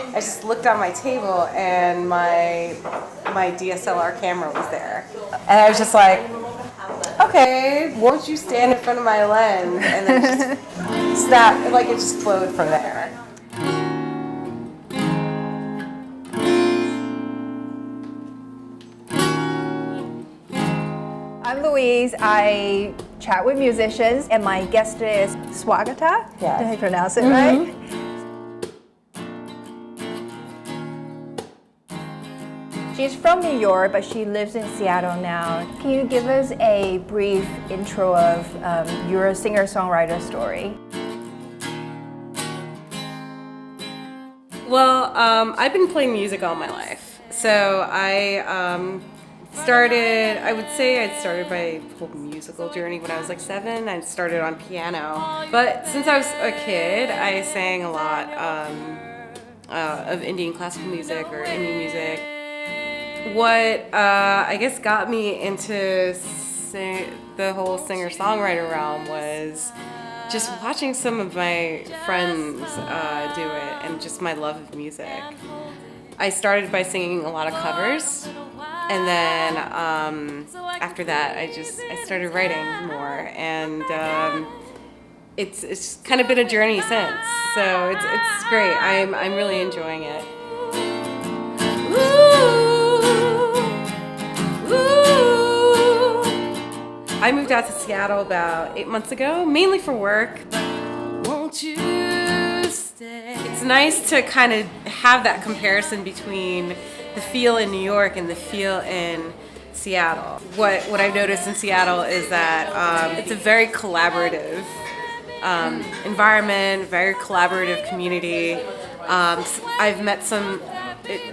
I just looked on my table and my DSLR camera was there. And I was just like, okay, won't you stand in front of my lens? And then it just snap, like it just flowed from there. I'm Louise. I chat with musicians, and my guest today is Swagata. Yes. Did I pronounce it right? She's from New York, but she lives in Seattle now. Can you give us a brief intro of your singer-songwriter story? Well, I've been playing music all my life. So I would say I started my whole musical journey when I was like 7. I started on piano. But since I was a kid, I sang a lot of Indian classical music or Indian music. What I guess got me into the whole singer-songwriter realm was just watching some of my friends do it and just my love of music. I started by singing a lot of covers, and then after that I started writing more, and it's kind of been a journey since. So it's great. I'm really enjoying it. I moved out to Seattle about 8 months ago, mainly for work. Won't you stay? It's nice to kind of have that comparison between the feel in New York and the feel in Seattle. What I've noticed in Seattle is that it's a very collaborative environment, very collaborative community. I've met some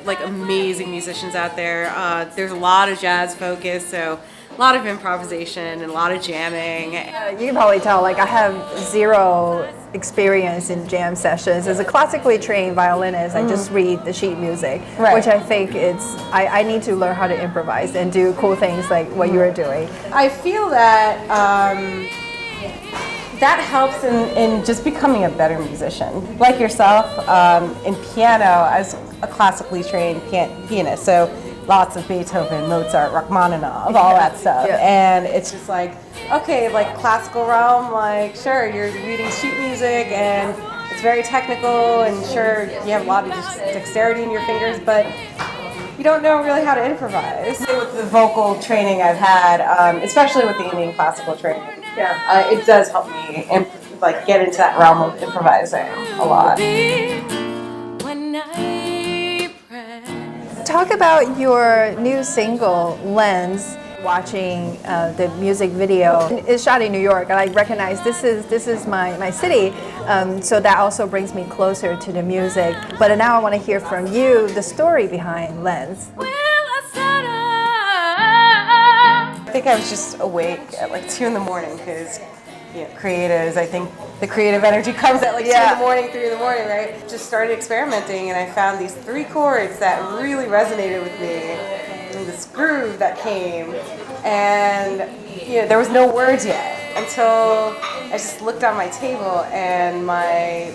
amazing musicians out there. There's a lot of jazz focus, so a lot of improvisation and a lot of jamming. You can probably tell, I have zero experience in jam sessions. As a classically trained violinist, I just read the sheet music, which I think I need to learn how to improvise and do cool things like what you're doing. I feel that that helps in just becoming a better musician. Like yourself, in piano, I was a classically trained pianist, so lots of Beethoven, Mozart, Rachmaninoff, all that stuff. Yeah. And it's just like, okay, like classical realm, like sure, you're reading sheet music and it's very technical, and sure, you have a lot of dexterity in your fingers, but you don't know really how to improvise. With the vocal training I've had, especially with the Indian classical training, it does help me get into that realm of improvising a lot. Talk about your new single, Lens. Watching the music video. It's shot in New York, and I recognize this is my city, so that also brings me closer to the music. But now I want to hear from you the story behind Lens. I think I was just awake at like 2 in the morning because creatives, I think the creative energy comes at like 2 in the morning, 3 in the morning, right? Just started experimenting, and I found these 3 chords that really resonated with me. And this groove that came, and there was no words yet until I just looked on my table and my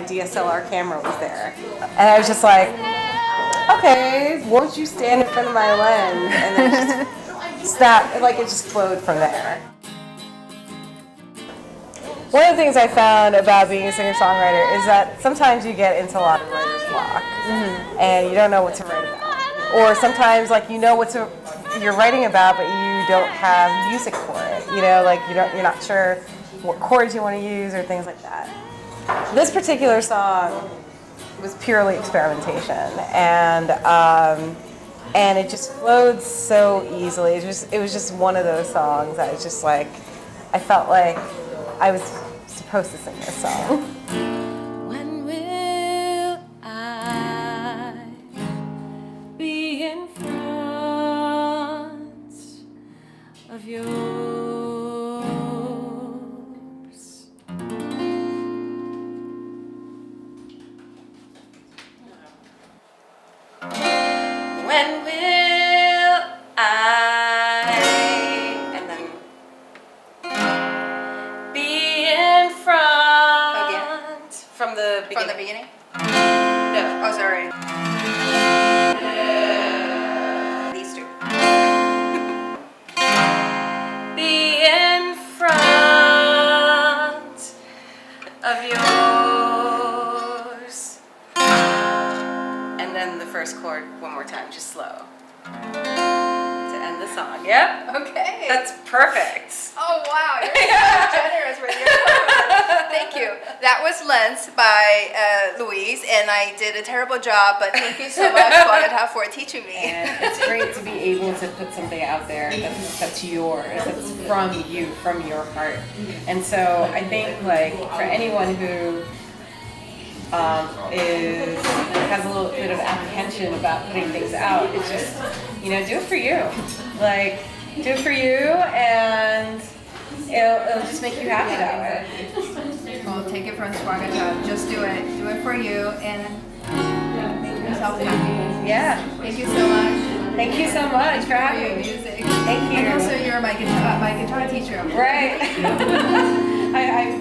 DSLR camera was there. And I was just like, okay, won't you stand in front of my lens? And then it just snap, like it just flowed from there. One of the things I found about being a singer-songwriter is that sometimes you get into a lot of writer's block, and you don't know what to write about. Or sometimes you know what you're writing about, but you don't have music for it. You're not sure what chords you want to use or things like that. This particular song was purely experimentation, and it just flowed so easily. It was just one of those songs that I was just like, I felt like I was supposed to sing this song. When will I be in front of yours? When will I, and then be in front then the first chord one more time, just slow. To end the song. Yep. Okay. That's perfect. Oh wow, you're so generous with your comments. Thank you. That was Lens by Louise, and I did a terrible job, but thank you so much, Swagata, for teaching me. And it's great to be able to put something out there that's yours, that's from you, from your heart. And so I think like for anyone who has a little bit of apprehension about putting things out, it's just, do it for you. Like, do it for you, and it'll just make you happy that way. Well, take it from Swagata. Just do it. Do it for you, and make yourself happy. Yeah. Thank you so much. Thank you so much for having your me. music. Thank you. And also, you're my guitar teacher. Right. I